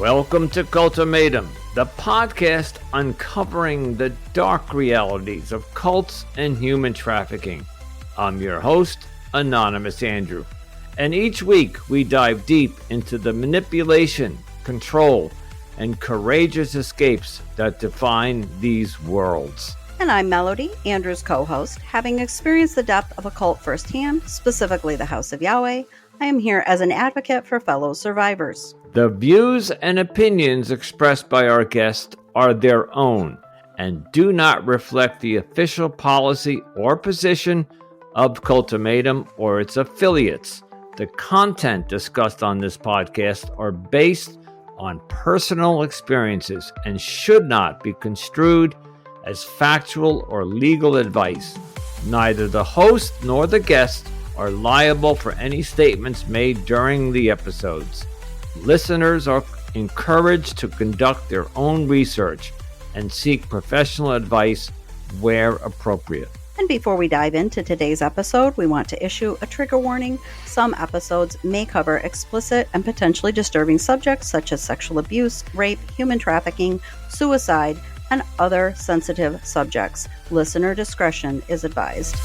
Welcome to Cultimatum, the podcast uncovering the dark realities of cults and human trafficking. I'm your host, Anonymous Andrew, and each week we dive deep into the manipulation, control, and courageous escapes that define these worlds. And I'm Melody, Andrew's co-host. Having experienced the depth of a cult firsthand, specifically the House of Yahweh, I am here as an advocate for fellow survivors. The views and opinions expressed by our guests are their own and do not reflect the official policy or position of Cultimatum or its affiliates. The content discussed on this podcast are based on personal experiences and should not be construed as factual or legal advice. Neither the host nor the guest are liable for any statements made during the episodes. Listeners are encouraged to conduct their own research and seek professional advice where appropriate. And before we dive into today's episode, we want to issue a trigger warning. Some episodes may cover explicit and potentially disturbing subjects such as sexual abuse, rape, human trafficking, suicide, and other sensitive subjects. Listener discretion is advised.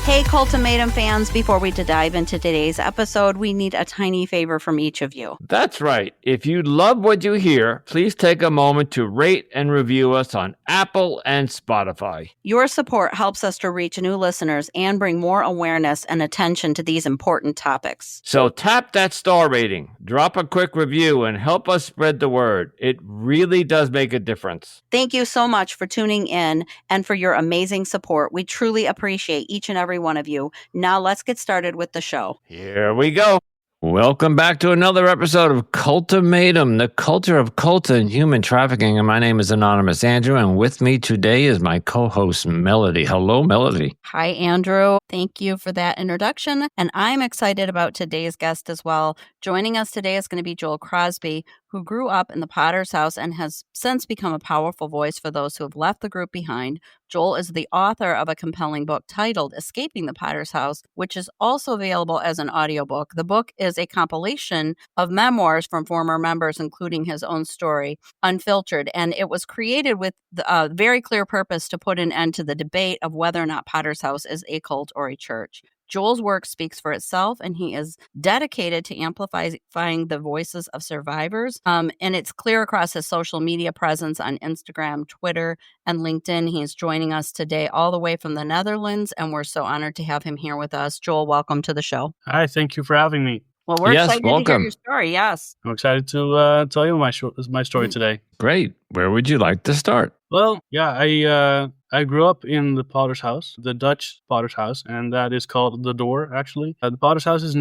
Hey, Cultimatum fans, before we dive into today's episode, we need a tiny favor from each of you. That's right. If you love what you hear, please take a moment to rate and review us on Apple and Spotify. Your support helps us to reach new listeners and bring more awareness and attention to these important topics. So tap that star rating, drop a quick review, and help us spread the word. It really does make a difference. Thank you so much for tuning in and for your amazing support. We truly appreciate each and every one of you. Now let's get started with the show. Here we go. Welcome back to another episode of Cultimatum, the culture of cult and human trafficking. And my name is Anonymous Andrew, and with me today is my co-host Melody. Hello, Melody. Hi, Andrew. Thank you for that introduction. And I'm excited about today's guest as well. Joining us today is going to be Joel Crosby, who grew up in the Potter's House and has since become a powerful voice for those who have left the group behind. Joel is the author of a compelling book titled Escaping the Potter's House, which is also available as an audiobook. The book is a compilation of memoirs from former members, including his own story, Unfiltered, and it was created with the very clear purpose to put an end to the debate of whether or not Potter's House is a cult or a church. Joel's work speaks for itself, and he is dedicated to amplifying the voices of survivors. And it's clear across his social media presence on Instagram, Twitter, and LinkedIn. He is joining us today all the way from the Netherlands, and we're so honored to have him here with us. Joel, welcome to the show. Hi, thank you for having me. Well, we're excited welcome. to hear your story. Yes. I'm excited to tell you my story today. Great. Where would you like to start? Well, yeah, I grew up in the Potter's House, the Dutch Potter's House, and that is called The Door, actually. The Potter's House is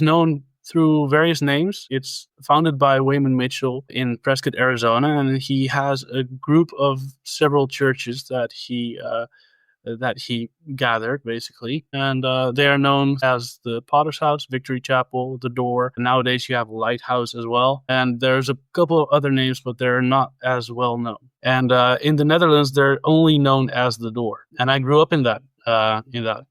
known through various names. It's founded by Wayman Mitchell in Prescott, Arizona, and he has a group of several churches that he gathered, basically. And they are known as the Potter's House, Victory Chapel, The Door. And nowadays you have Lighthouse as well. And there's a couple of other names, but they're not as well known. And in the Netherlands, they're only known as The Door. And I grew up in that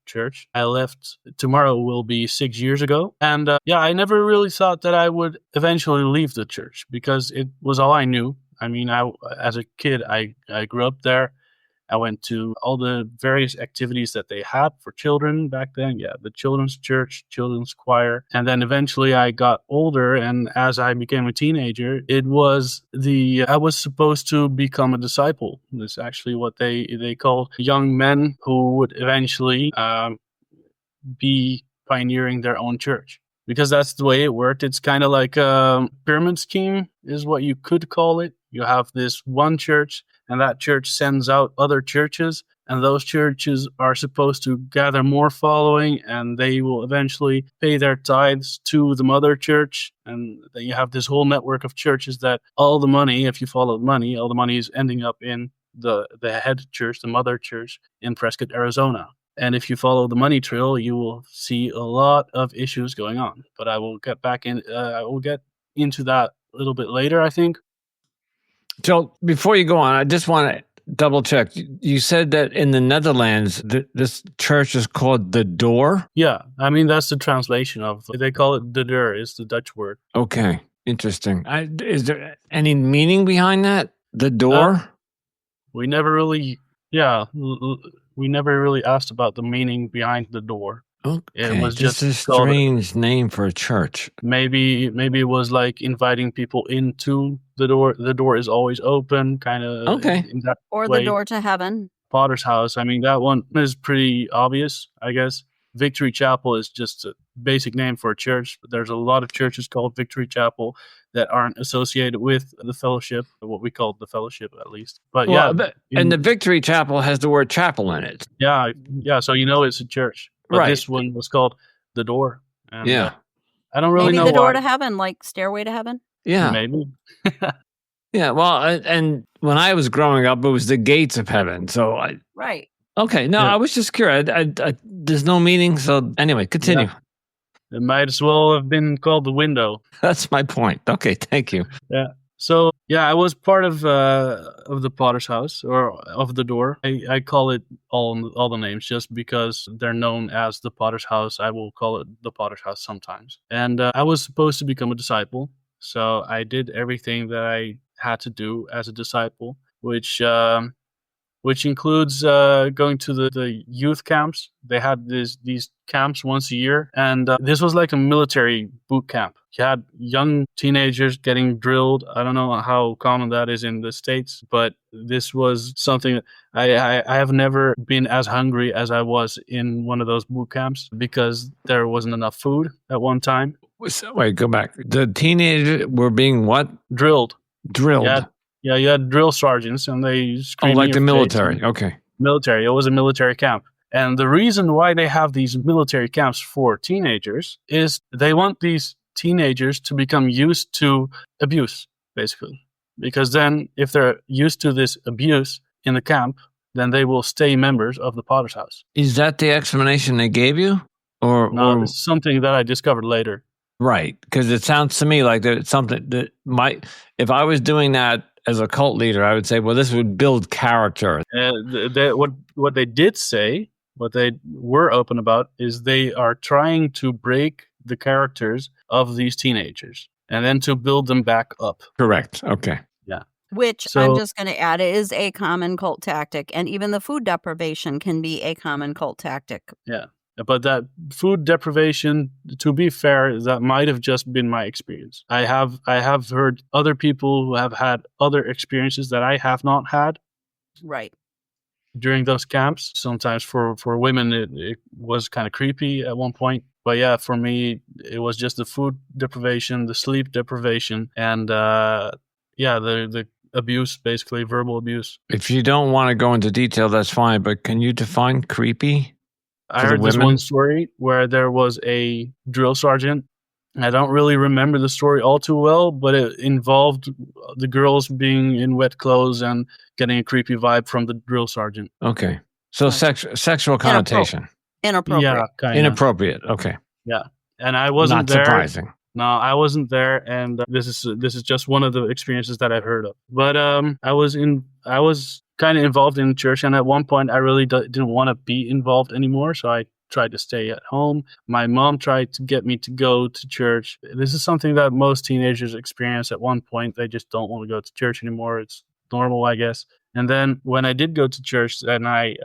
church. I left, tomorrow will be 6 years ago. And I never really thought that I would eventually leave the church because it was all I knew. I mean, as a kid, I grew up there. I went to all the various activities that they had for children back then. Yeah, the children's church, children's choir. And then eventually I got older, and as I became a teenager, I was supposed to become a disciple. That's actually what they called young men who would eventually be pioneering their own church. Because that's the way it worked. It's kind of like a pyramid scheme is what you could call it. You have this one church, and that church sends out other churches, and those churches are supposed to gather more following, and they will eventually pay their tithes to the mother church. And then you have this whole network of churches that all the money, if you follow the money, all the money is ending up in the head church, the mother church in Prescott, Arizona. And if you follow the money trail, you will see a lot of issues going on. But I will get into that a little bit later, I think. So before you go on, I just want to double check. You said that in the Netherlands, this church is called The Door? Yeah, I mean, that's the translation of, they call it De Deur, is the Dutch word. Okay. Interesting. Is there any meaning behind that? The door? We never really, we never really asked about the meaning behind the door. Okay, It was just just a called, strange name for a church. maybe it was like inviting people into the door. The door is always open, kind of Okay. in that Or way. the door to heaven. Potter's house. I mean, that one is pretty obvious, I guess. Victory Chapel is just a basic name for a church, but there's a lot of churches called Victory Chapel that aren't associated with the fellowship, what we call the fellowship at least. But and the Victory Chapel has the word chapel in it. Yeah, so it's a church. But Right. this one was called The Door. And Yeah. I don't really Maybe know the door why. to heaven, like Stairway to Heaven. Yeah. Maybe. Yeah, well, and when I was growing up, it was the gates of heaven. So Right. okay, no, Yeah. I was just curious. There's no meaning. So anyway, continue. Yeah. It might as well have been called The Window. That's my point. Okay, thank you. Yeah. So I was part of the Potter's house, or of the door. I call it all the names just because they're known as the Potter's house. I will call it the Potter's house sometimes. And I was supposed to become a disciple, so I did everything that I had to do as a disciple, which includes going to the youth camps. They had these camps once a year, and this was like a military boot camp. You had young teenagers getting drilled. I don't know how common that is in the States, but this was something. I have never been as hungry as I was in one of those boot camps because there wasn't enough food at one time. So, wait, go back. The teenagers were being what? Drilled. Drilled. Yeah, you had drill sergeants, and they screamed. Oh, like the military. Okay. Military. It was a military camp. And the reason why they have these military camps for teenagers is they want these teenagers to become used to abuse, basically. Because then if they're used to this abuse in the camp, then they will stay members of the Potter's house. Is that the explanation they gave you? No, it's something that I discovered later. Right. Because it sounds to me like it's something that might, if I was doing that as a cult leader, I would say, well, this would build character. What they did say, what they were open about, is they are trying to break the characters of these teenagers and then to build them back up. Correct. Okay. Yeah. Which I'm just going to add is a common cult tactic. And even the food deprivation can be a common cult tactic. Yeah. But that food deprivation, to be fair, that might have just been my experience. I have heard other people who have had other experiences that I have not had. Right. During those camps. Sometimes for women, it was kind of creepy at one point. But yeah, for me, it was just the food deprivation, the sleep deprivation, and the abuse, basically verbal abuse. If you don't want to go into detail, that's fine. But can you define creepy? I heard this one story where there was a drill sergeant. I don't really remember the story all too well, but it involved the girls being in wet clothes and getting a creepy vibe from the drill sergeant. Okay. So sexual connotation. Inappropriate. Yeah, kind of. Inappropriate. Okay. Yeah. And I wasn't there. Not surprising. No, I wasn't there, and this is just one of the experiences that I've heard of. But I was kind of involved in church, and at one point I really didn't want to be involved anymore, so I tried to stay at home. My mom tried to get me to go to church. This is something that most teenagers experience at one point. They just don't want to go to church anymore. It's normal, I guess. And then when I did go to church, and I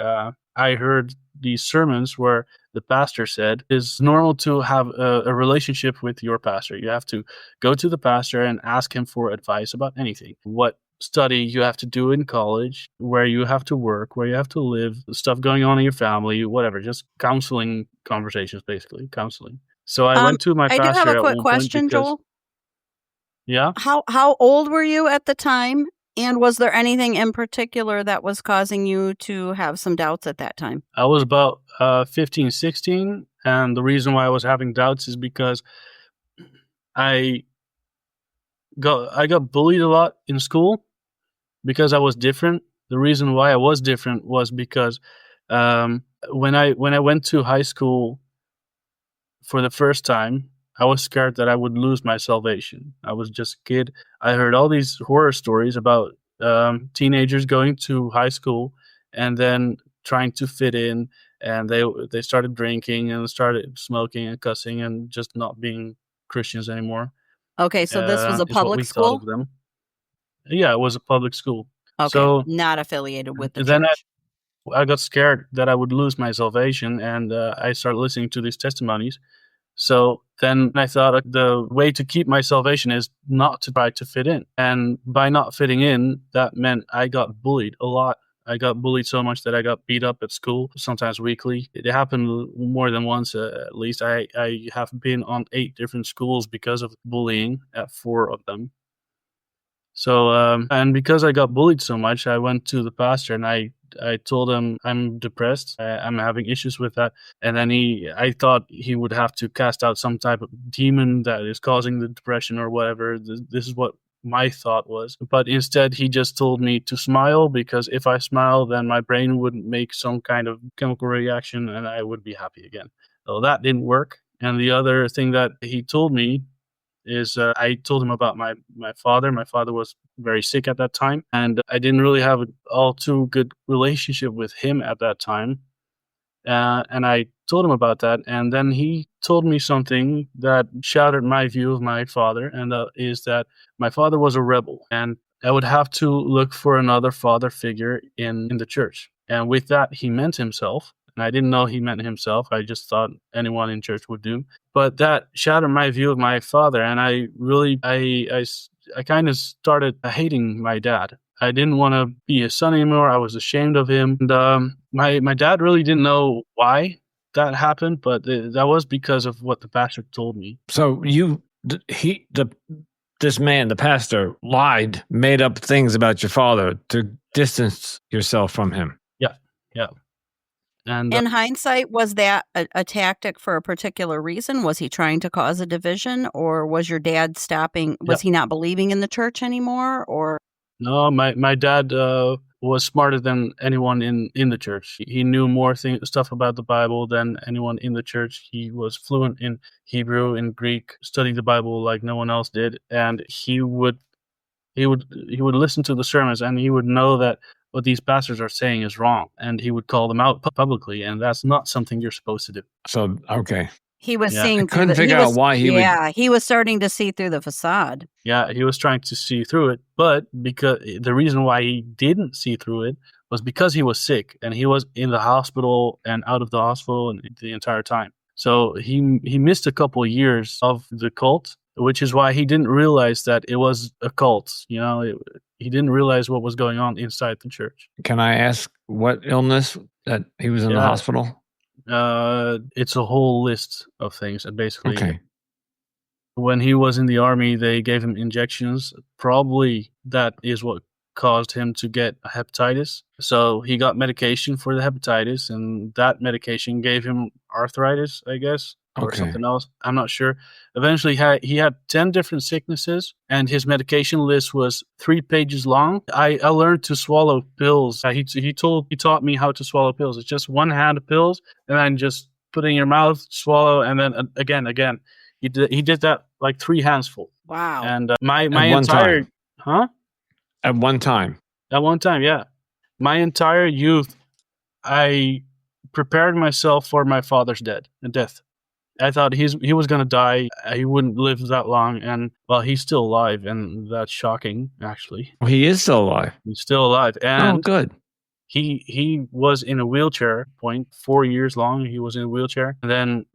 heard these sermons where the pastor said it's normal to have a relationship with your pastor. You have to go to the pastor and ask him for advice about anything. What study you have to do in college, where you have to work, where you have to live, stuff going on in your family, whatever, just counseling conversations, basically counseling. So I went to my pastor. I do have a quick question, Joel. Yeah. How old were you at the time? And was there anything in particular that was causing you to have some doubts at that time? I was about 15, 16. And the reason why I was having doubts is because I got bullied a lot in school because I was different. The reason why I was different was because when I went to high school for the first time, I was scared that I would lose my salvation. I was just a kid. I heard all these horror stories about teenagers going to high school and then trying to fit in, and they started drinking and started smoking and cussing and just not being Christians anymore. Okay, so this was a is what public we thought school? of them. Yeah, it was a public school. Okay, So not affiliated with the then church. I got scared that I would lose my salvation, and I started listening to these testimonies. So then I thought the way to keep my salvation is not to try to fit in. And by not fitting in, that meant I got bullied a lot. I got bullied so much that I got beat up at school, sometimes weekly. It happened more than once, at least. I have been on 8 different schools because of bullying at 4 of them. So, and because I got bullied so much, I went to the pastor and I told him I'm depressed. I'm having issues with that. And then I thought he would have to cast out some type of demon that is causing the depression or whatever. This is what my thought was. But instead, he just told me to smile, because if I smile, then my brain would make some kind of chemical reaction and I would be happy again. So that didn't work. And the other thing that he told me is I told him about my father. My father was very sick at that time, and I didn't really have an all too good relationship with him at that time. And I told him about that, and then he told me something that shattered my view of my father, and that is that my father was a rebel, and I would have to look for another father figure in the church. And with that, he meant himself. And I didn't know he meant himself. I just thought anyone in church would do. But that shattered my view of my father, and I really, I kind of started hating my dad. I didn't want to be his son anymore. I was ashamed of him. And my dad really didn't know why that happened, but that was because of what the pastor told me. So this man, the pastor, lied, made up things about your father to distance yourself from him. Yeah. And In hindsight, was that a tactic for a particular reason? Was he trying to cause a division, or was your dad stopping? Was he not believing in the church anymore, or? No, my dad was smarter than anyone in the church. He knew more stuff about the Bible than anyone in the church. He was fluent in Hebrew and Greek, studied the Bible like no one else did, and he would listen to the sermons, and he would know that what these pastors are saying is wrong, and he would call them out publicly, and that's not something you're supposed to do. So, okay. He was Yeah. seeing I through couldn't figure out why he would. Yeah, he was starting to see through the facade. Yeah, he was trying to see through it, but because the reason why he didn't see through it was because he was sick, and he was in the hospital and out of the hospital and the entire time. So he missed a couple of years of the cult, which is why he didn't realize that it was a cult. He didn't realize what was going on inside the church. Can I ask what illness that he was in the hospital? It's a whole list of things. Basically, okay. When he was in the army, they gave him injections. Probably that is what caused him to get hepatitis. So he got medication for the hepatitis, and that medication gave him arthritis, I guess, or something else. I'm not sure. Eventually, he had 10 different sicknesses, and his medication list was 3 pages long. I learned to swallow pills. He taught me how to swallow pills. It's just one hand of pills, and then just put it in your mouth, swallow, and then again. He did that like 3 handsful. Wow. And my entire At one time. At one time, yeah. My entire youth, I prepared myself for my father's death. I thought he was going to die. He wouldn't live that long. And, well, he's still alive. And that's shocking, actually. Well, he is still alive. He's still alive. And good. He was in a wheelchair, 4 years long. He was in a wheelchair. And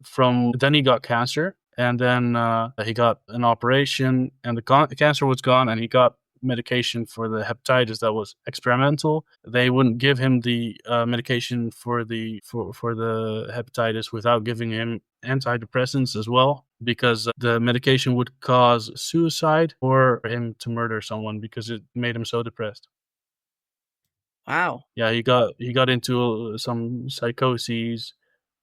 then he got cancer. And then he got an operation. And the cancer was gone. And he got medication for the hepatitis that was experimental. They wouldn't give him the medication for the hepatitis without giving him antidepressants as well, because the medication would cause suicide or him to murder someone because it made him so depressed. Wow. Yeah, he got into some psychoses.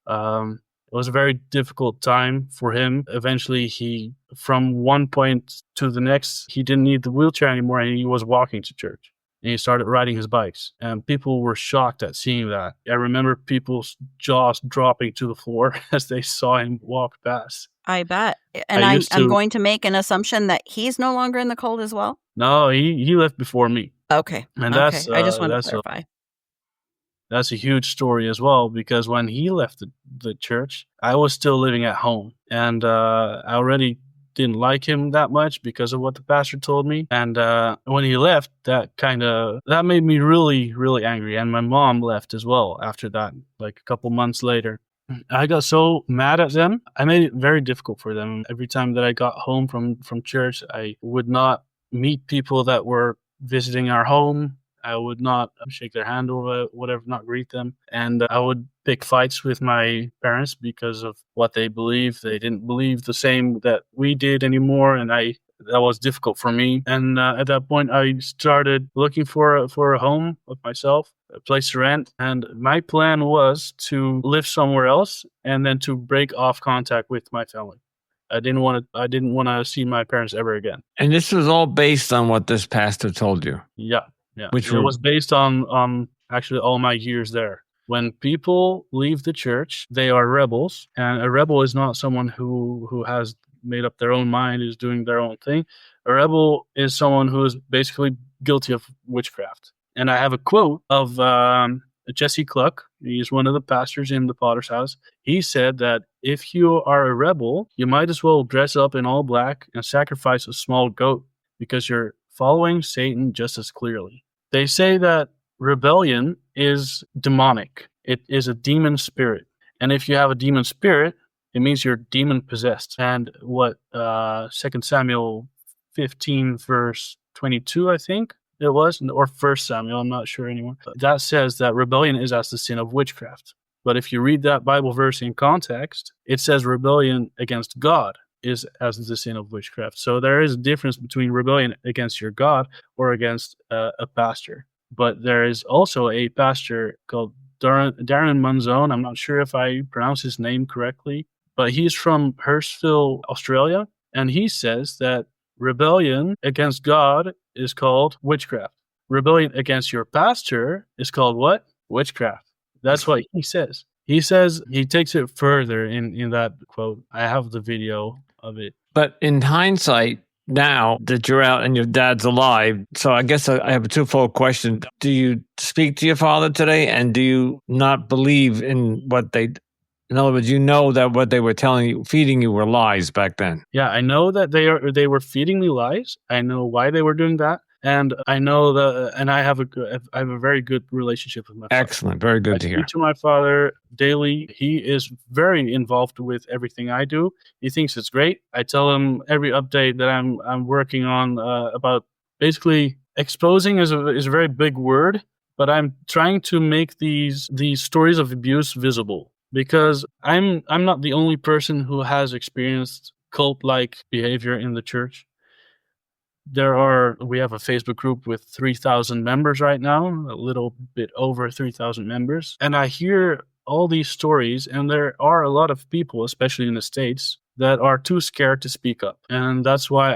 It was a very difficult time for him. Eventually, from one point to the next, he didn't need the wheelchair anymore, and he was walking to church. And he started riding his bikes. And people were shocked at seeing that. I remember people's jaws dropping to the floor as they saw him walk past. I bet. And I'm going to make an assumption that he's no longer in the cult as well? No, he left before me. Okay. And I just want to clarify. That's a huge story as well, because when he left the church, I was still living at home, and I already didn't like him that much because of what the pastor told me. And when he left, that made me really, really angry. And my mom left as well after that, like a couple months later. I got so mad at them. I made it very difficult for them. Every time that I got home from church, I would not meet people that were visiting our home. I would not shake their hand or whatever, not greet them. And I would pick fights with my parents because of what they believed. They didn't believe the same that we did anymore. And that was difficult for me. And at that point, I started looking for a home of myself, a place to rent. And my plan was to live somewhere else and then to break off contact with my family. I didn't want to see my parents ever again. And this was all based on what this pastor told you. Yeah. It was based on actually all my years there. When people leave the church, they are rebels, and a rebel is not someone who has made up their own mind, is doing their own thing. A rebel is someone who is basically guilty of witchcraft. And I have a quote of Jesse Cluck. He's one of the pastors in the Potter's House. He said that if you are a rebel, you might as well dress up in all black and sacrifice a small goat because you're following Satan just as clearly. They say that rebellion is demonic. It is a demon spirit. And if you have a demon spirit, it means you're demon possessed. And what 2 Samuel 15 verse 22, I think it was, or 1 Samuel, I'm not sure anymore. That says that rebellion is as the sin of witchcraft. But if you read that Bible verse in context, it says rebellion against God is as the sin of witchcraft. So there is a difference between rebellion against your God or against a pastor. But there is also a pastor called Darren Munzone. I'm not sure if I pronounce his name correctly, but he's from Hurstville, Australia. And he says that rebellion against God is called witchcraft. Rebellion against your pastor is called what? Witchcraft. That's what he says. He says he takes it further in that quote. I have the video of it. But in hindsight, now that you're out and your dad's alive, so I guess I have a twofold question. Do you speak to your father today, and do you not believe in what they... In other words, you know that what they were telling you, feeding you, were lies back then? Yeah, I know that they were feeding me lies. I know why they were doing that. And I know that, and I have a very good relationship with my father. Excellent. Very good to hear. I speak to my father daily. He is very involved with everything I do. He thinks it's great. I tell him every update that I'm working on about basically exposing is a very big word, but I'm trying to make these stories of abuse visible because I'm not the only person who has experienced cult-like behavior in the church. We have a Facebook group with 3,000 members right now, a little bit over 3,000 members. And I hear all these stories, and there are a lot of people, especially in the States, that are too scared to speak up. And that's why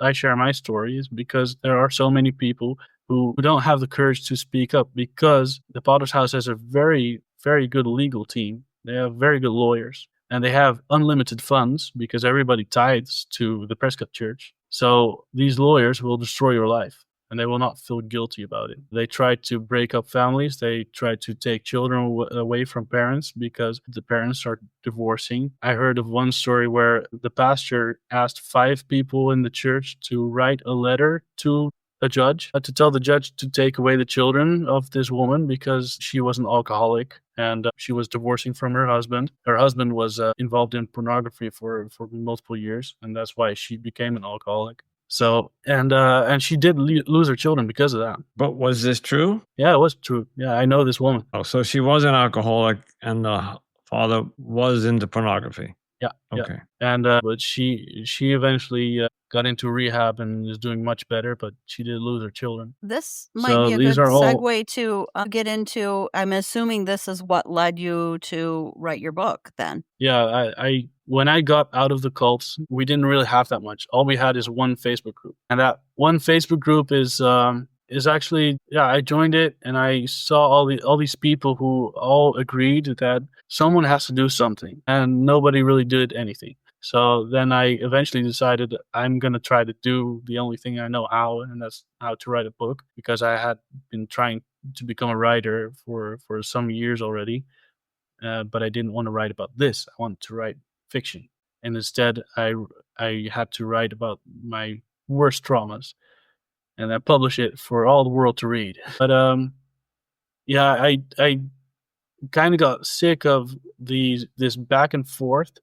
I share my stories, because there are so many people who don't have the courage to speak up, because the Potter's House has a very, very good legal team. They have very good lawyers, and they have unlimited funds because everybody tithes to the Prescott Church. So these lawyers will destroy your life, and they will not feel guilty about it. They try to break up families. They try to take children away from parents because the parents are divorcing. I heard of one story where the pastor asked 5 people in the church to write a letter to a judge to tell the judge to take away the children of this woman because she was an alcoholic and she was divorcing from her husband. Her husband was involved in pornography for multiple years, and that's why she became an alcoholic. So, and she did lose her children because of that. But was this true? Yeah, it was true. Yeah, I know this woman. Oh, so she was an alcoholic, and the father was into pornography. Yeah. Okay. Yeah. And but she eventually got into rehab and is doing much better, but she did lose her children. This might be a good segue to get into. I'm assuming this is what led you to write your book then. Yeah, I when I got out of the cults, we didn't really have that much. All we had is one Facebook group, and that one Facebook group is actually, yeah, I joined it and I saw all these people who all agreed that someone has to do something, and nobody really did anything. So then I eventually decided I'm going to try to do the only thing I know how, and that's how to write a book, because I had been trying to become a writer for some years already, but I didn't want to write about this. I wanted to write fiction. And instead, I I had to write about my worst traumas, and I publish it for all the world to read. But yeah, I kind of got sick of this back and forth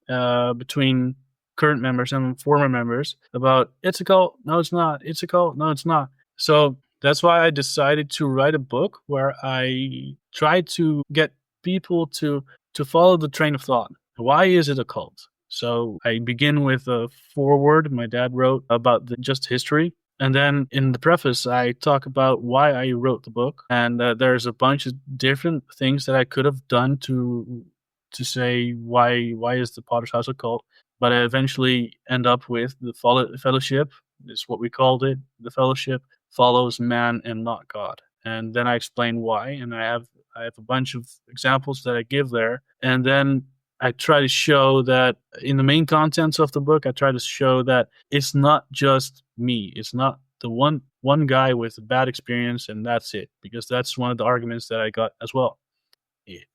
between current members and former members about it's a cult, no, it's not. It's a cult, no, it's not. So that's why I decided to write a book where I try to get people to follow the train of thought. Why is it a cult? So I begin with a foreword my dad wrote about just history. And then in the preface, I talk about why I wrote the book. And there's a bunch of different things that I could have done to say why is the Potter's House a cult. But I eventually end up with the fellowship, is what we called it. The fellowship follows man and not God. And then I explain why. And I have a bunch of examples that I give there. And then I try to show that in the main contents of the book, I try to show that it's not just me. It's not the one guy with a bad experience and that's it, because that's one of the arguments that I got as well.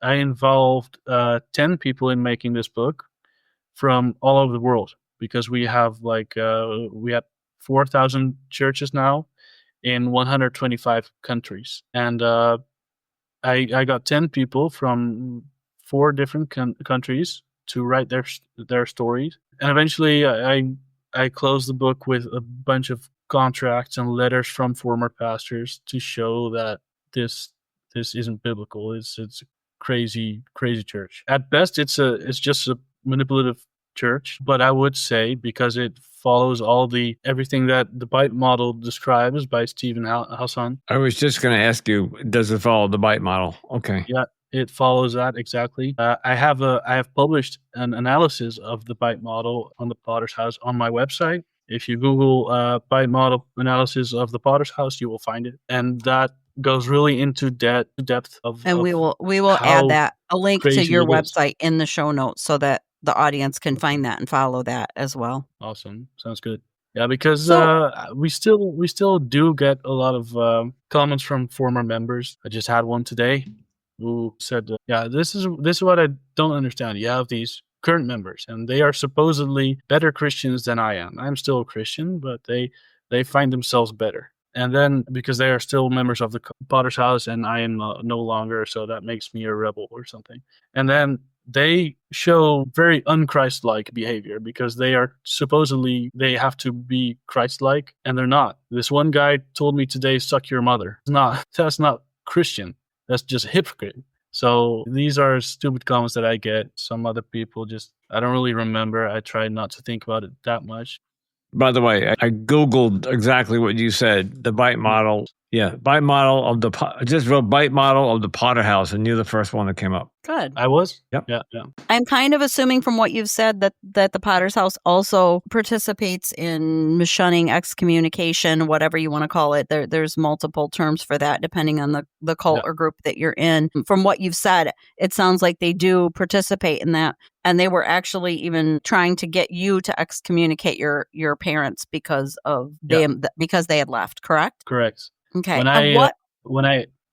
I involved 10 people in making this book from all over the world, because we have we have 4,000 churches now in 125 countries. And I got 10 people from 4 different countries to write their stories. And eventually I closed the book with a bunch of contracts and letters from former pastors to show that this isn't biblical. It's a crazy church. At best, it's just a manipulative church, but I would say, because it follows everything that the bite model describes by Stephen Hassan. I was just going to ask you, does it follow the bite model? Okay. Yeah, it follows that exactly. I have published an analysis of the bite model on the Potter's House on my website. If you Google bite model analysis of the Potter's House, you will find it, and that goes really into depth of. And we will add a link to your website in the show notes so that the audience can find that and follow that as well. Awesome, sounds good. Yeah, because we still do get a lot of comments from former members. I just had one today who said, "Yeah, this is what I don't understand. You have these current members, and they are supposedly better Christians than I am. I'm still a Christian, but they find themselves better. And then because they are still members of the Potter's House, and I am no longer, so that makes me a rebel or something. And then they show very un-Christ-like behavior, because they are supposedly, they have to be Christ-like, and they're not. This one guy told me today, suck your mother. That's not Christian. That's just hypocrite. So these are stupid comments that I get. Some other people I don't really remember. I try not to think about it that much. By the way, I Googled exactly what you said, the bite model. Yeah, bite model of I just wrote bite model of the Potter House, and you're the first one that came up. Good. I was? Yep. Yeah. I'm kind of assuming from what you've said that the Potter's House also participates in shunning, excommunication, whatever you want to call it. There's multiple terms for that depending on the cult or group that you're in. From what you've said, it sounds like they do participate in that. And they were actually even trying to get you to excommunicate your parents because of them, because they had left, correct? Correct. Okay.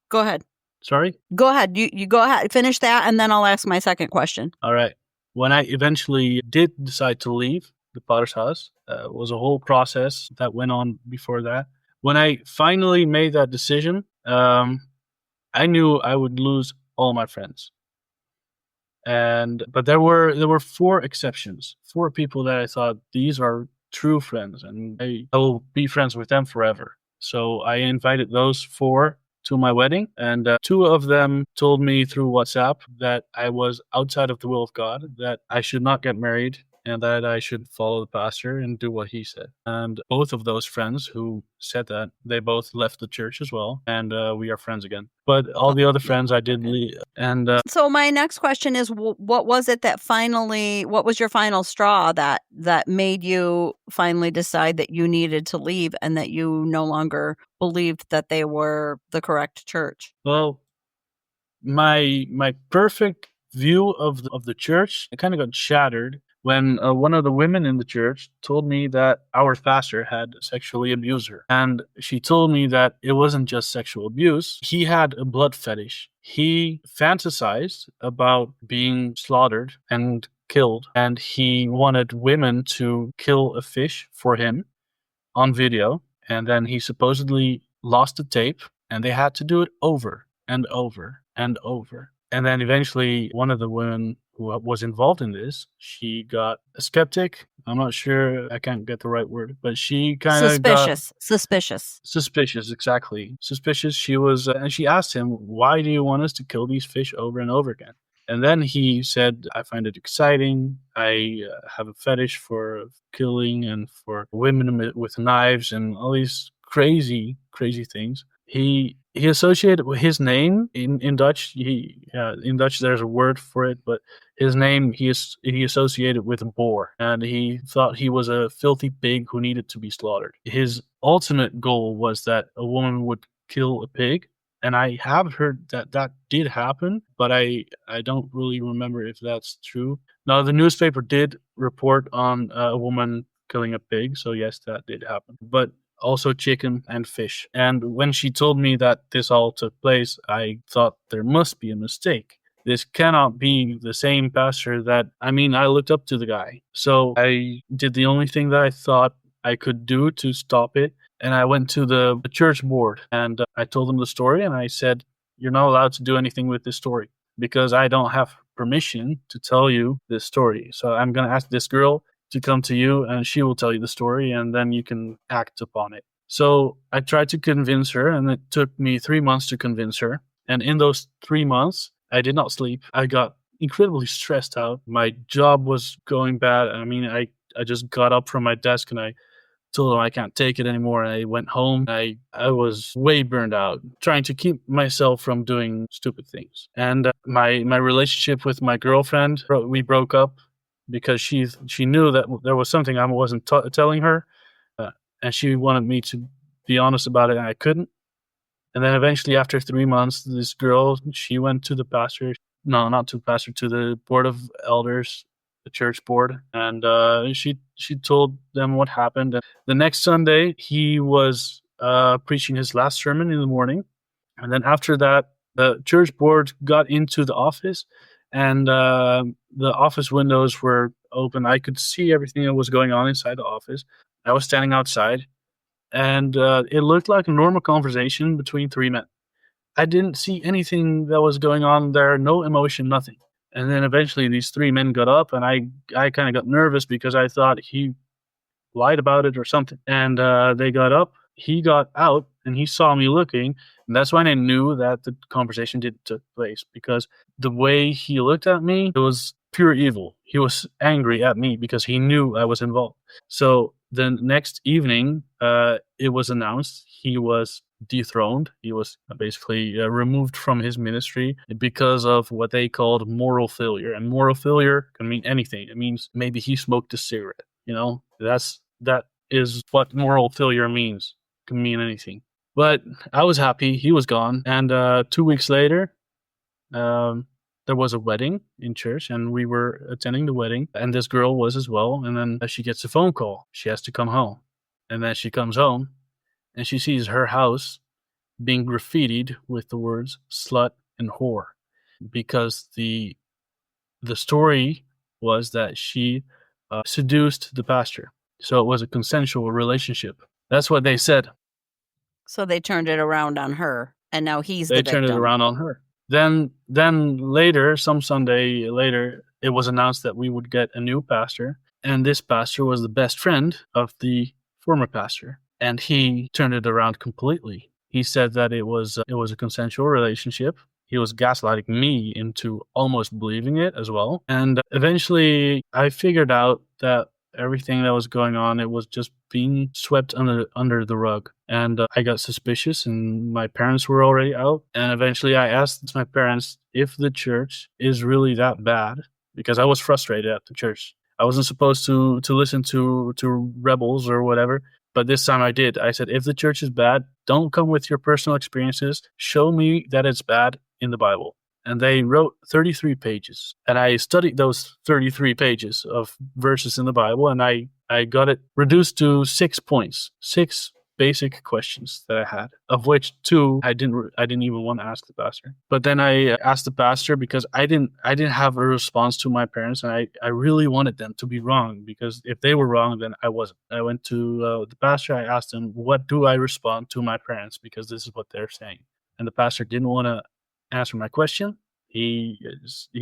Go ahead. Sorry? Go ahead. You go ahead. Finish that, and then I'll ask my second question. All right. When I eventually did decide to leave the Potter's House, it was a whole process that went on before that. When I finally made that decision, I knew I would lose all my friends. But there were 4 exceptions, 4 people that I thought these are true friends, and I will be friends with them forever. So I invited those 4 to my wedding, and 2 of them told me through WhatsApp that I was outside of the will of God, that I should not get married, and that I should follow the pastor and do what he said. And both of those friends who said that, they both left the church as well, and we are friends again. But all the other friends I did leave. And so my next question is, what was it that what was your final straw that made you finally decide that you needed to leave and that you no longer believed that they were the correct church? Well, my perfect view of the church, it kind of got shattered when one of the women in the church told me that our pastor had sexually abused her. And she told me that it wasn't just sexual abuse. He had a blood fetish. He fantasized about being slaughtered and killed, and he wanted women to kill a fish for him on video, and then he supposedly lost the tape, and they had to do it over and over and over. And then eventually one of the women who was involved in this, she got a skeptic. I'm not sure, I can't get the right word, but she kind of got suspicious, exactly. Suspicious. She was, and she asked him, why do you want us to kill these fish over and over again? And then he said, I find it exciting. I have a fetish for killing and for women with knives and all these crazy, crazy things. He associated with his name in Dutch. In Dutch there's a word for it, but his name he associated with a boar, and he thought he was a filthy pig who needed to be slaughtered. His ultimate goal was that a woman would kill a pig. And I have heard that did happen, but I don't really remember if that's true. Now, the newspaper did report on a woman killing a pig, so yes, that did happen. But also chicken and fish. And when she told me that this all took place, I thought there must be a mistake. This cannot be the same pastor I looked up to the guy. So I did the only thing that I thought I could do to stop it. And I went to the church board and I told them the story, and I said, you're not allowed to do anything with this story because I don't have permission to tell you this story. So I'm going to ask this girl to come to you and she will tell you the story and then you can act upon it. So I tried to convince her, and it took me 3 months to convince her. And in those 3 months, I did not sleep. I got incredibly stressed out. My job was going bad. I just got up from my desk and I told him I can't take it anymore. And I went home. I was way burned out, trying to keep myself from doing stupid things. And my relationship with my girlfriend, we broke up because she knew that there was something I wasn't telling her, and she wanted me to be honest about it, and I couldn't. And then eventually, after 3 months, this girl, she went to the pastor. No, not to the pastor, to the board of elders, the church board, and she told them what happened. And the next Sunday, he was preaching his last sermon in the morning, and then after that, the church board got into the office, and the office windows were open. I could see everything that was going on inside the office. I was standing outside, and it looked like a normal conversation between three men. I didn't see anything that was going on there, no emotion, nothing. And then eventually these three men got up, and I kind of got nervous because I thought he lied about it or something. And they got up, he got out, and he saw me looking. And that's when I knew that the conversation did take place, because the way he looked at me, it was pure evil. He was angry at me because he knew I was involved. So the next evening, it was announced he was dethroned. He was basically removed from his ministry because of what they called moral failure. And moral failure can mean anything. It means maybe he smoked a cigarette. That is what moral failure means. It can mean anything. But I was happy he was gone. And 2 weeks later, there was a wedding in church, and we were attending the wedding, and this girl was as well. And then she gets a phone call. She has to come home. And then she comes home, and she sees her house being graffitied with the words slut and whore, because the story was that she seduced the pastor. So it was a consensual relationship. That's what they said. So they turned it around on her, and now he's the victim. They turned it around on her. Then later, some Sunday later, it was announced that we would get a new pastor, and this pastor was the best friend of the former pastor, and he turned it around completely. He said that it was a consensual relationship. He was gaslighting me into almost believing it as well. And eventually, I figured out that everything that was going on, it was just being swept under the rug. And I got suspicious, and my parents were already out. And eventually I asked my parents if the church is really that bad, because I was frustrated at the church. I wasn't supposed to listen to rebels or whatever, but this time I did. I said, if the church is bad, don't come with your personal experiences. Show me that it's bad in the Bible. And they wrote 33 pages. And I studied those 33 pages of verses in the Bible, and I got it reduced to 6 points. 6 basic questions that I had, of which 2 I didn't even want to ask the pastor. But then I asked the pastor because I didn't have a response to my parents, and I really wanted them to be wrong, because if they were wrong, then I wasn't. I went to the pastor. I asked him, what do I respond to my parents, because this is what they're saying. And the pastor didn't want to answer my question. He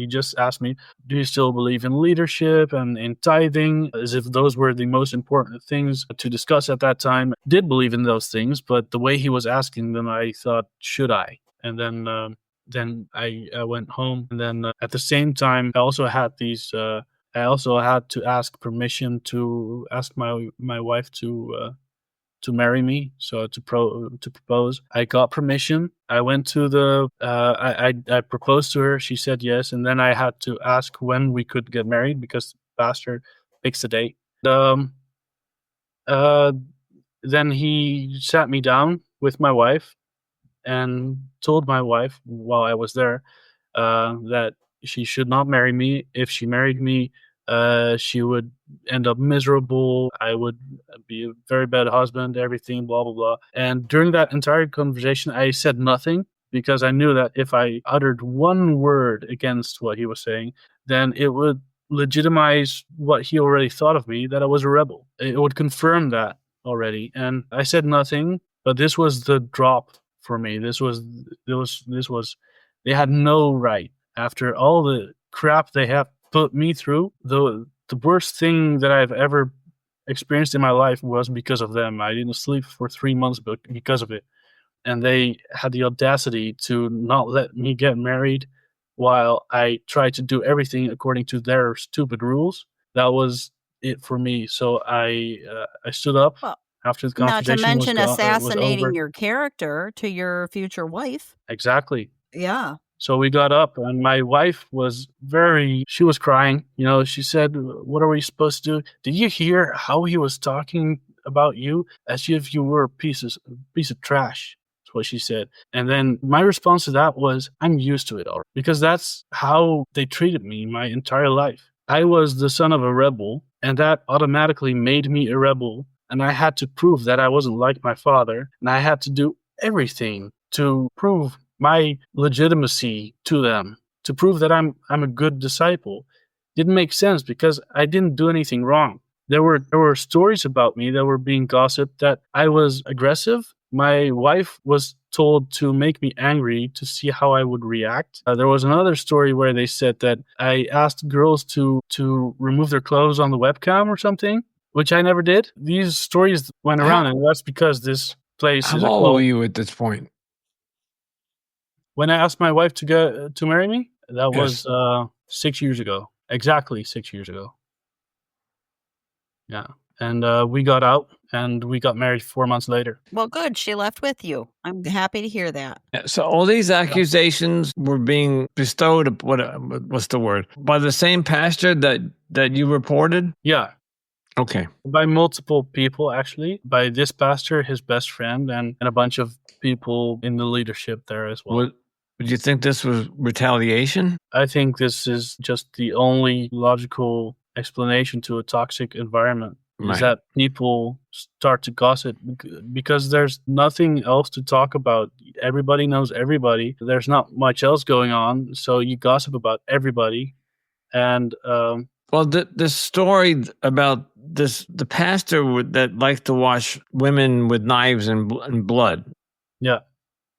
just asked me, do you still believe in leadership and in tithing, as if those were the most important things to discuss at that time. Did believe in those things, but the way he was asking them, I thought, should I? And then I went home, and then at the same time, I also had to ask permission to ask my wife to marry me, so to propose. I got permission. I went to the I proposed to her. She said yes, and then I had to ask when we could get married, because the pastor fixed a date. Then he sat me down with my wife and told my wife, while I was there, that she should not marry me. If she married me, she would end up miserable. I would be a very bad husband, everything, blah, blah, blah. And during that entire conversation, I said nothing, because I knew that if I uttered one word against what he was saying, then it would legitimize what he already thought of me, that I was a rebel. It would confirm that already. And I said nothing, but this was the drop for me. This was they had no right, after all the crap they have put me through. The worst thing that I've ever experienced in my life was because of them. I didn't sleep for 3 months because of it. And they had the audacity to not let me get married while I tried to do everything according to their stupid rules. That was it for me. So I stood up after the Not to confrontation mention was over. assassinating your character to your future wife. Exactly. Yeah. So we got up, and my wife was she was crying. She said, what are we supposed to do? Did you hear how he was talking about you, as if you were a piece of trash? That's what she said. And then my response to that was, I'm used to it already, because that's how they treated me my entire life. I was the son of a rebel, and that automatically made me a rebel. And I had to prove that I wasn't like my father, and I had to do everything to prove my legitimacy to them, to prove that I'm a good disciple. Didn't make sense, because I didn't do anything wrong. There were stories about me that were being gossiped, that I was aggressive. My wife was told to make me angry to see how I would react. There was another story where they said that I asked girls to remove their clothes on the webcam or something, which I never did. These stories went around, and that's because this place is a How old were you at this point? When I asked my wife to marry me, that was 6 years ago. Exactly 6 years ago. Yeah. And we got out, and we got married 4 months later. Well, good. She left with you. I'm happy to hear that. So all these accusations were being bestowed, what's the word, by the same pastor that you reported? Yeah. Okay. By multiple people, actually. By this pastor, his best friend, and a bunch of people in the leadership there as well. Would you think this was retaliation? I think this is just the only logical explanation to a toxic environment. Is that people start to gossip, because there's nothing else to talk about. Everybody knows everybody. There's not much else going on, so you gossip about everybody. And well, the story about the pastor that liked to wash women with knives and blood. Yeah.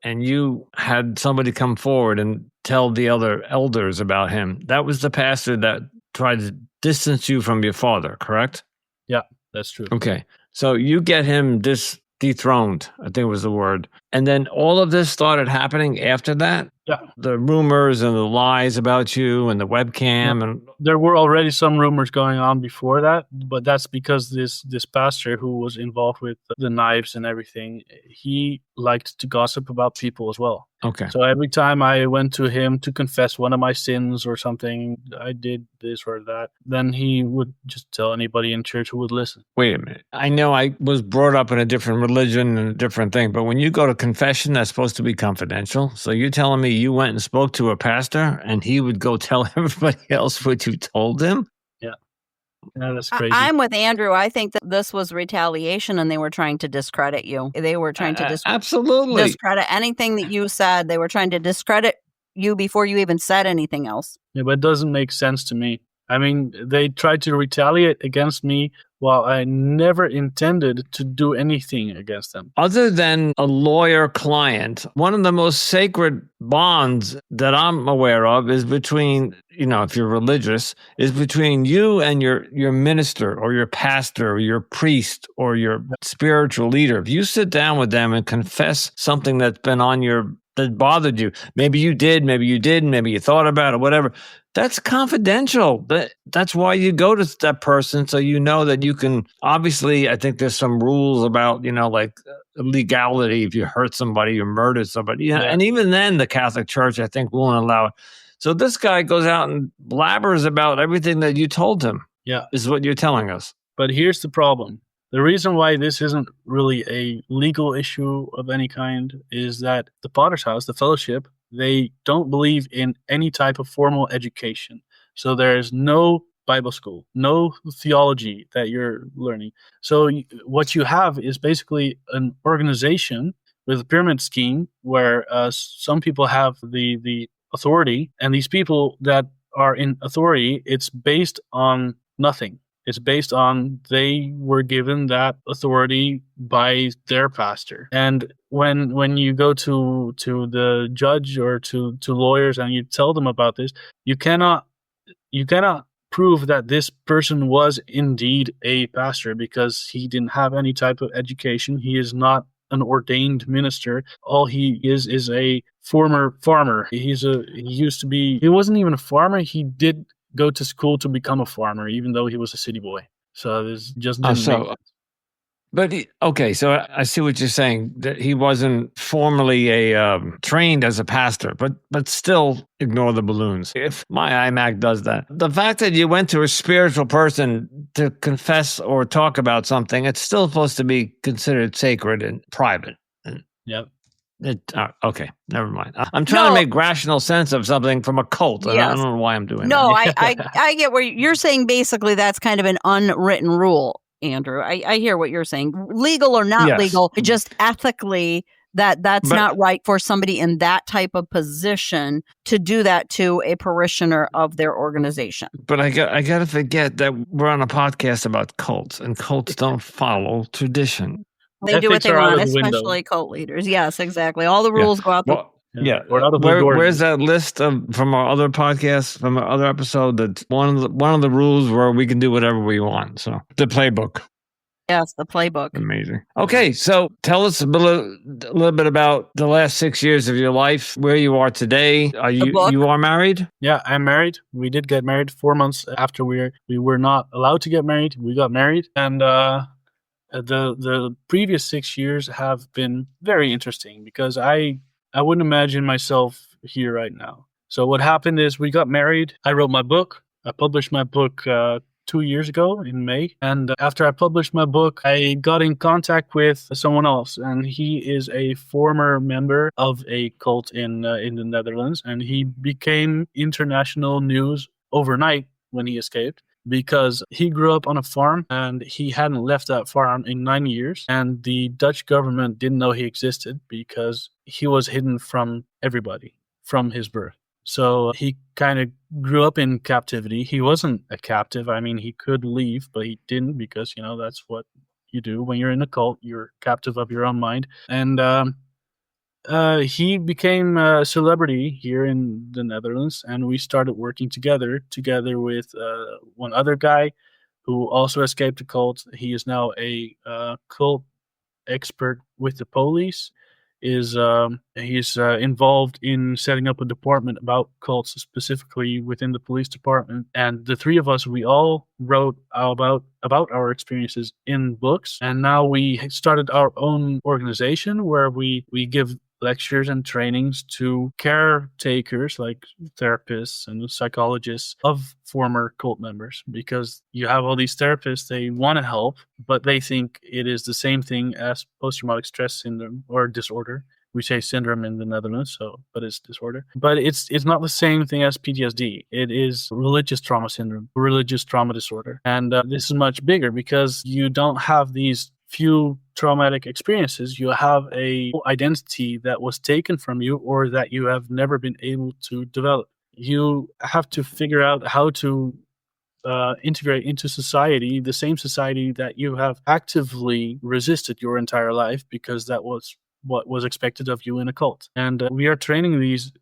And you had somebody come forward and tell the other elders about him. That was the pastor that tried to distance you from your father, correct? Yeah, that's true. Okay. So you get him dethroned, I think was the word. And then all of this started happening after that? Yeah. The rumors and the lies about you and the webcam. And there were already some rumors going on before that, but that's because this pastor who was involved with the knives and everything, he liked to gossip about people as well. Okay. So every time I went to him to confess one of my sins or something, I did this or that, then he would just tell anybody in church who would listen. Wait a minute. I know I was brought up in a different religion and a different thing, but when you go to confession, that's supposed to be confidential. So you're telling me you went and spoke to a pastor and he would go tell everybody else what you told him? Yeah. Yeah, that's crazy. I'm with Andrew. I think that this was retaliation and they were trying to discredit you. They were trying to Absolutely. discredit anything that you said. They were trying to discredit you before you even said anything else. Yeah, but it doesn't make sense to me. I mean, they tried to retaliate against me while I never intended to do anything against them. Other than a lawyer-client, one of the most sacred bonds that I'm aware of is between, if you're religious, is between you and your minister or your pastor or your priest or your spiritual leader. If you sit down with them and confess something that's been that bothered you, maybe you did, maybe you didn't, maybe you thought about it, whatever. That's confidential. That's why you go to that person, so you know that you can. Obviously, I think there's some rules about, like legality if you hurt somebody or murdered somebody. Yeah. And even then, the Catholic Church, I think, won't allow it. So this guy goes out and blabbers about everything that you told him. Yeah. Is what you're telling us. But here's the problem. The reason why this isn't really a legal issue of any kind is that the Potter's House, the fellowship, they don't believe in any type of formal education. So there's no Bible school, no theology that you're learning. So what you have is basically an organization with a pyramid scheme where some people have the authority, and these people that are in authority, it's based on nothing. It's based on they were given that authority by their pastor. And when you go to the judge or to lawyers and you tell them about this, you cannot prove that this person was indeed a pastor because he didn't have any type of education. He is not an ordained minister. All he is a former farmer. He wasn't even a farmer. He did go to school to become a farmer, even though he was a city boy. So this just didn't make sense. But so I see what you're saying, that he wasn't formally trained as a pastor, but still ignore the balloons. If my iMac does that, the fact that you went to a spiritual person to confess or talk about something, it's still supposed to be considered sacred and private. Yep. Okay, never mind. I'm trying to make rational sense of something from a cult. And I don't know why I'm doing that. No, I get where you're saying. Basically, that's kind of an unwritten rule, Andrew. I hear what you're saying. Legal or not legal, just ethically, that's not right for somebody in that type of position to do that to a parishioner of their organization. But I got to forget that we're on a podcast about cults, and cults don't follow tradition. They do what they want, especially cult leaders. Yes, exactly. All the rules go out the Where's that list from our other podcast, from our other episode? That one of the rules where we can do whatever we want. So the playbook. Yes, the playbook. Amazing. Okay, so tell us a little bit about the last 6 years of your life, where you are today. You are married? Yeah, I'm married. We did get married 4 months after we were not allowed to get married. We got married, and the previous 6 years have been very interesting because I wouldn't imagine myself here right now. So what happened is we got married. I wrote my book. I published my book 2 years ago in May. And after I published my book, I got in contact with someone else. And he is a former member of a cult in the Netherlands. And he became international news overnight when he escaped, because he grew up on a farm and he hadn't left that farm in 9 years. And the Dutch government didn't know he existed because he was hidden from everybody from his birth. So he kind of grew up in captivity. He wasn't a captive. I mean, he could leave, but he didn't because, that's what you do when you're in a cult. You're captive of your own mind. And he became a celebrity here in the Netherlands, and we started working together with one other guy who also escaped the cult. He is now a cult expert with the police. He's involved in setting up a department about cults, specifically within the police department. And the three of us, we all wrote about our experiences in books. And now we started our own organization where we give lectures and trainings to caretakers like therapists and psychologists of former cult members, because you have all these therapists, they want to help, but they think it is the same thing as post-traumatic stress syndrome or disorder, We say syndrome in the Netherlands, but it's disorder. But it's not the same thing as PTSD. It is religious trauma syndrome, religious trauma disorder. And this is much bigger because you don't have these few traumatic experiences. You have a identity that was taken from you or that you have never been able to develop. You have to figure out how to integrate into society, the same society that you have actively resisted your entire life because that was what was expected of you in a cult. And we are training these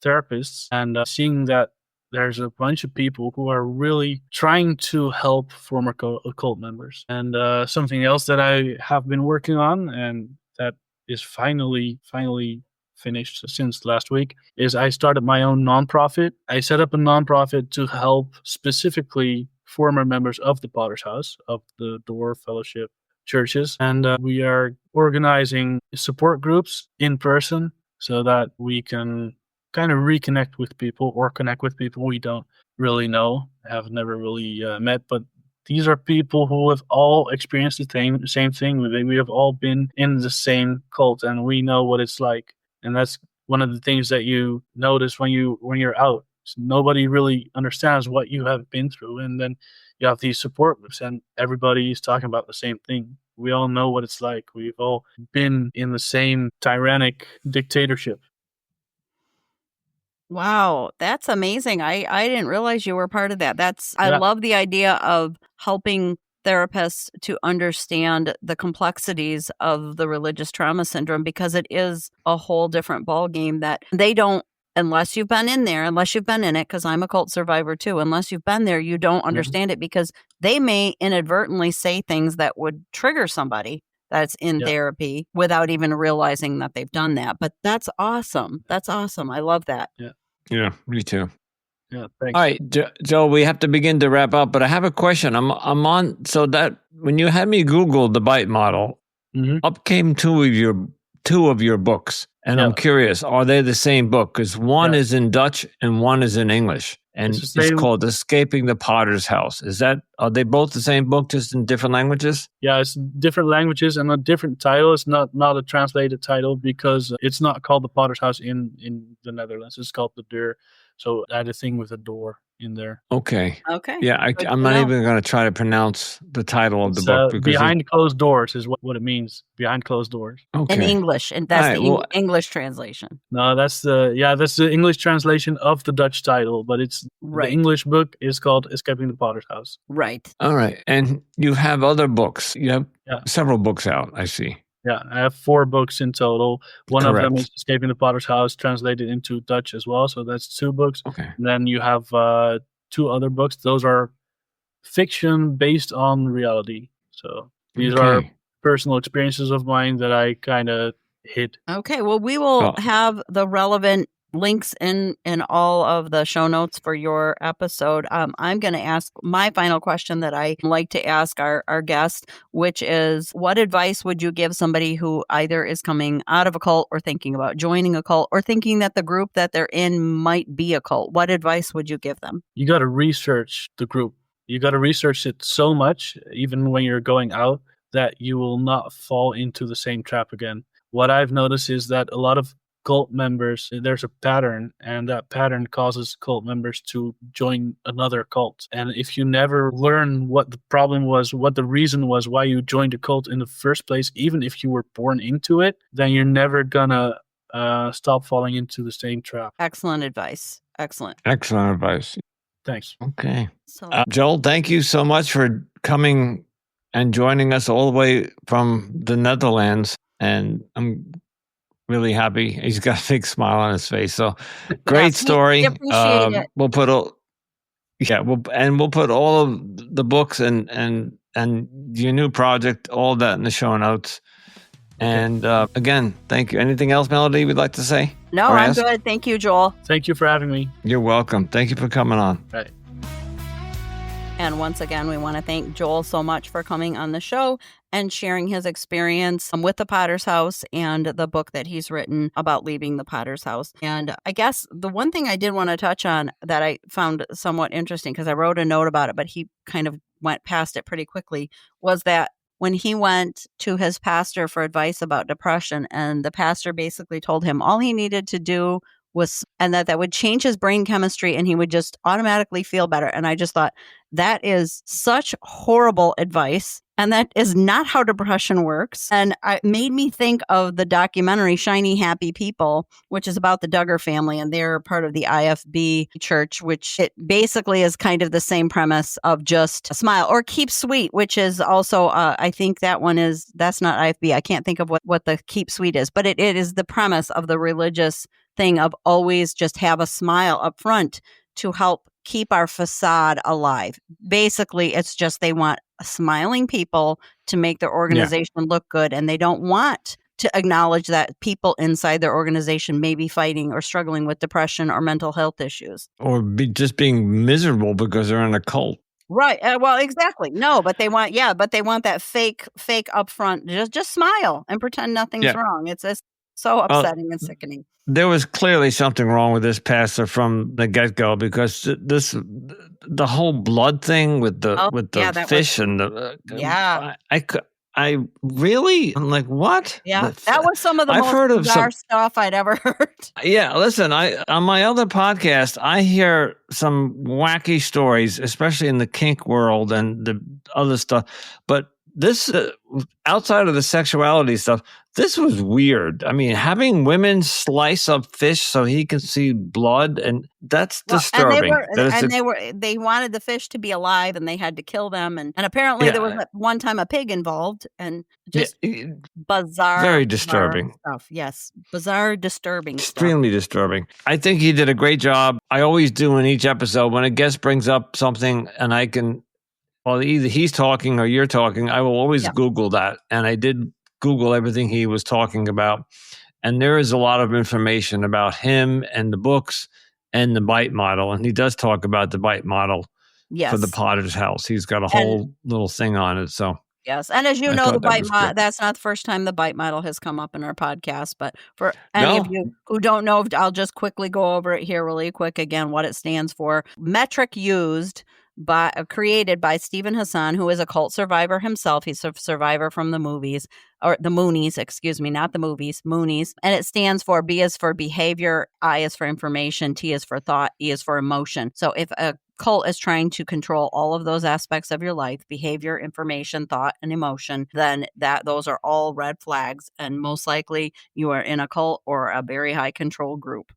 therapists and seeing that there's a bunch of people who are really trying to help former cult members. And something else that I have been working on and that is finally finished since last week is I started my own nonprofit. I set up a nonprofit to help specifically former members of the Potter's House, of the Door Fellowship churches. And we are organizing support groups in person so that we can kind of reconnect with people or connect with people we don't really know, have never really met. But these are people who have all experienced the same thing. We have all been in the same cult and we know what it's like. And that's one of the things that you notice when you're out. So nobody really understands what you have been through. And then you have these support groups and everybody is talking about the same thing. We all know what it's like. We've all been in the same tyrannic dictatorship. Wow, that's amazing. I didn't realize you were part of that. I love the idea of helping therapists to understand the complexities of the religious trauma syndrome because it is a whole different ballgame that they don't, unless you've been in there, unless you've been in it, because I'm a cult survivor too, unless you've been there, you don't understand it because they may inadvertently say things that would trigger somebody that's in therapy without even realizing that they've done that. But that's awesome. That's awesome. I love that. Yeah, me too. Yeah, thanks. All right, Joe, we have to begin to wrap up, but I have a question. I'm on, so that when you had me Google the bite model, up came two of your books. And I'm curious, are they the same book? Because one is in Dutch and one is in English. And it's called Escaping the Potter's House. Are they both the same book, just in different languages? Yeah, it's different languages and a different title. It's not a translated title because it's not called the Potter's House in the Netherlands. It's called the Deur. So I had a thing with a door in there. Okay. Yeah, I'm not even going to try to pronounce the title of the book. Because Behind Closed Doors is what it means. Behind Closed Doors. Okay. In English, and that's English translation. No, that's the English translation of the Dutch title, but the English book is called Escaping the Potter's House. Right. All right. And you have other books. You have several books out, I see. Yeah, I have 4 books in total. One of them is Escaping the Potter's House, translated into Dutch as well. So that's 2 books. Okay. And then you have 2 other books. Those are fiction based on reality. So these are personal experiences of mine that I kind of hid. Okay, well, we will have the relevant links in all of the show notes for your episode. I'm going to ask my final question that I like to ask our guest, which is, what advice would you give somebody who either is coming out of a cult or thinking about joining a cult or thinking that the group that they're in might be a cult? What advice would you give them? You got to research the group. You got to research it so much, even when you're going out, that you will not fall into the same trap again. What I've noticed is that a lot of cult members, there's a pattern, and that pattern causes cult members to join another cult. And if you never learn what the problem was, what the reason was why you joined a cult in the first place, even if you were born into it, then you're never gonna stop falling into the same trap. Excellent advice. Excellent advice. Thanks. Okay. So, Joel, thank you so much for coming and joining us all the way from the Netherlands. And I'm really happy. He's got a big smile on his face. So great story. We appreciate it. We'll put all of the books and your new project, all that in the show notes. And again, thank you. Anything else, Melody, we'd like to say? No, I'm good. Thank you, Joel. Thank you for having me. You're welcome. Thank you for coming on. Right. And once again, we want to thank Joel so much for coming on the show and sharing his experience with the Potter's House and the book that he's written about leaving the Potter's House. And I guess the one thing I did want to touch on that I found somewhat interesting, because I wrote a note about it, but he kind of went past it pretty quickly, was that when he went to his pastor for advice about depression, and the pastor basically told him all he needed to do was, and that would change his brain chemistry and he would just automatically feel better. And I just thought that is such horrible advice. And that is not how depression works. And it made me think of the documentary Shiny Happy People, which is about the Duggar family. And they're part of the IFB church, which it basically is kind of the same premise of just smile, or Keep Sweet, which is also, I think that's not IFB. I can't think of what the Keep Sweet is, but it is the premise of the religious thing of always just have a smile up front to help keep our facade alive. Basically, it's just they want smiling people to make their organization look good, and they don't want to acknowledge that people inside their organization may be fighting or struggling with depression or mental health issues. Or just being miserable because they're in a cult. Right. Well, exactly. No, but they want that fake upfront. Just smile and pretend nothing's wrong. It's so upsetting and sickening. There was clearly something wrong with this pastor from the get-go, because the whole blood thing with the fish and the I'm like, what? Yeah, that was some of the most bizarre stuff I'd ever heard. Yeah, listen, on my other podcast, I hear some wacky stories, especially in the kink world and the other stuff. But this, outside of the sexuality stuff, this was weird. I mean, having women slice up fish so he can see blood, and that's disturbing. They wanted the fish to be alive, and they had to kill them. And apparently there was one time a pig involved, and just bizarre. Very disturbing stuff. Yes. Bizarre, disturbing Extremely disturbing. I think he did a great job. I always do in each episode when a guest brings up something and I can, well, either he's talking or you're talking, I will always Google that. And I did Google everything he was talking about. And there is a lot of information about him and the books and the bite model. And he does talk about the bite model for the Potter's House. He's got a whole little thing on it. So yes. And as you know, the bite model, that's not the first time the bite model has come up in our podcast. But for any of you who don't know, I'll just quickly go over it here really quick again, what it stands for. Metric used created by Stephen Hassan, who is a cult survivor himself. He's a survivor from the movies, or the Moonies, excuse me, not the movies, Moonies. And it stands for B is for behavior, I is for information, T is for thought, E is for emotion. So if a cult is trying to control all of those aspects of your life, behavior, information, thought, and emotion, then those are all red flags. And most likely you are in a cult or a very high control group.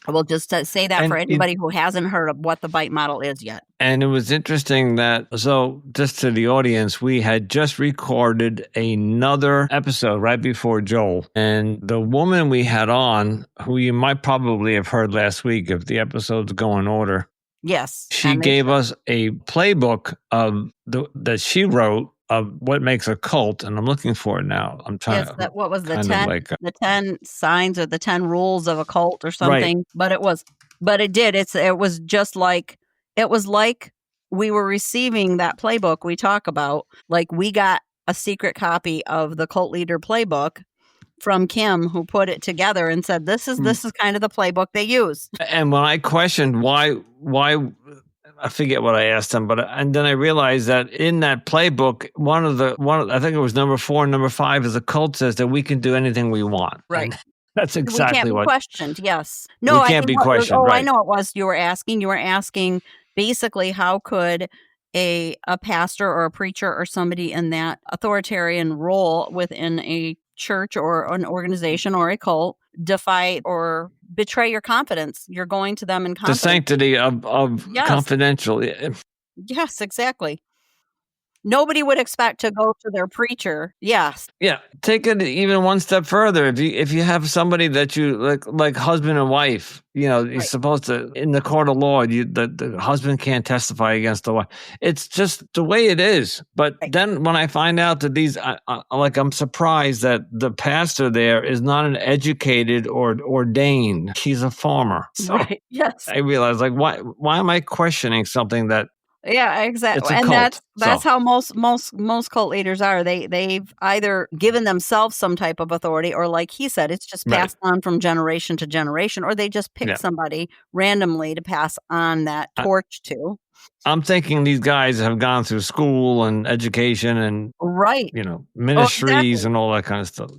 I will just say that for anybody who hasn't heard of what the bite model is yet. And it was interesting that, so just to the audience, we had just recorded another episode right before Joel. And the woman we had on, who you might probably have heard last week if the episodes go in order. Yes. She gave us a playbook that she wrote of what makes a cult, and I'm looking for it now. I'm trying. Yes, what was the 10 signs or the 10 rules of a cult or something? Right. But it was just like, it was like we were receiving that playbook we talk about. Like we got a secret copy of the cult leader playbook from Kim, who put it together and said, this is kind of the playbook they use. And when I questioned why I forget what I asked him, and then I realized that in that playbook, I think it was number 4 and number 5 is the cult says that we can do anything we want. Right. And that's exactly we can't be questioned. Yes. No, we can't be questioned. Right. I know it was. You were asking basically how could a pastor or a preacher or somebody in that authoritarian role within a church or an organization or a cult defy or betray your confidence. You're going to them in confidence. The sanctity of confidential. Yes, exactly. Nobody would expect to go to their preacher. Yes. Yeah. Take it even one step further. If you have somebody that you like husband and wife, you're supposed to, in the court of law, the husband can't testify against the wife. It's just the way it is. But then when I find out that I'm surprised that the pastor there is not an educated or ordained. He's a farmer. So yes. I realize why am I questioning something that? Yeah, exactly. And that's how most cult leaders are. They've either given themselves some type of authority, or like he said, it's just passed on from generation to generation, or they just pick somebody randomly to pass on that torch to. I'm thinking these guys have gone through school and education and, Right. ministries Exactly. and all that kind of stuff.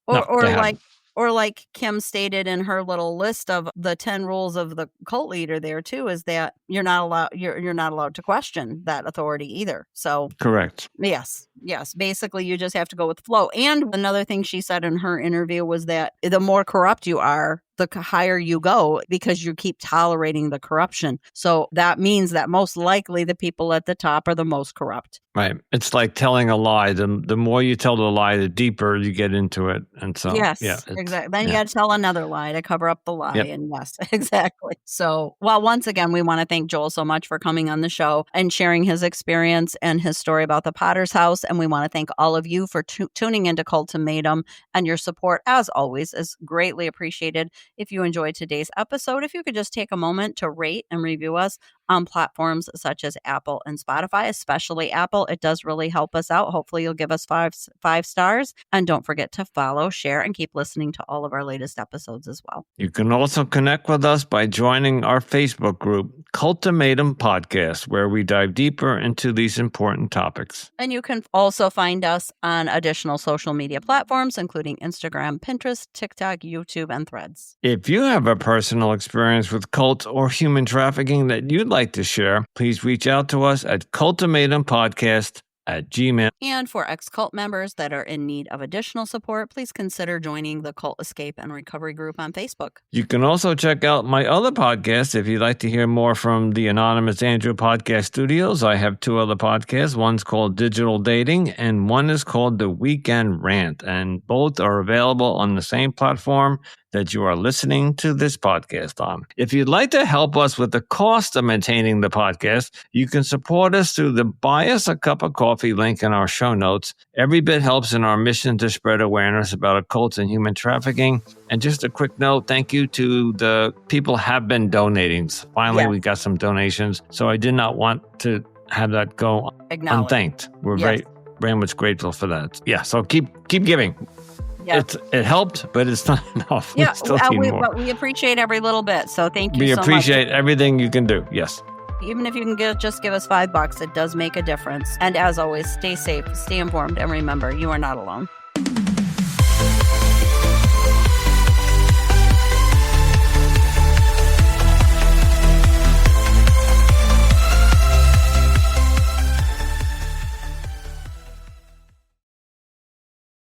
Or No, or they like haven't. or like Kim stated in her little list of the 10 rules of the cult leader there too, is that you're not allowed to question that authority either. So Correct. yes. Yes. Basically, you just have to go with the flow. And another thing she said in her interview was that the more corrupt you are, the higher you go because you keep tolerating the corruption. So that means that most likely the people at the top are the most corrupt. Right. It's like telling a lie. The more you tell the lie, the deeper you get into it. And so, yeah. Yes, exactly. Then you Yeah. got to tell another lie to cover up the lie. Yep. And yes, exactly. So, well, once again, we want to thank Joel so much for coming on the show and sharing his experience and his story about the Potter's House. And we want to thank all of you for tuning into Cultimatum, and your support, as always, is greatly appreciated. If you enjoyed today's episode, if you could just take a moment to rate and review us on platforms such as Apple and Spotify, especially Apple. It does really help us out. Hopefully you'll give us five stars. And don't forget to follow, share, and keep listening to all of our latest episodes as well. You can also connect with us by joining our Facebook group, Cultimatum Podcast, where we dive deeper into these important topics. And you can also find us on additional social media platforms, including Instagram, Pinterest, TikTok, YouTube, and Threads. If you have a personal experience with cults or human trafficking that you'd like to share, please reach out to us at cultimatumpodcast@gmail.com. And for ex-cult members that are in need of additional support, please consider joining the Cult Escape and Recovery group on Facebook. You can also check out my other podcasts if you'd like to hear more from the Anonymous Andrew Podcast Studios. I have 2 other podcasts. One's called Digital Dating, and one is called The Weekend Rant. And both are available on the same platform that you are listening to this podcast on. If you'd like to help us with the cost of maintaining the podcast, you can support us through the Buy Us a Cup of Coffee link in our show notes. Every bit helps in our mission to spread awareness about occults and human trafficking. And just a quick note, thank you to the people who have been donating. Finally, we got some donations. So I did not want to have that go unthanked. We're very much grateful for that. Yeah, so keep giving. Yep. It helped, but it's not enough. Yeah, we still need more. But we appreciate every little bit. So thank you so much. We appreciate everything you can do. Yes. Even if you can just give us $5, it does make a difference. And as always, stay safe, stay informed, and remember, you are not alone.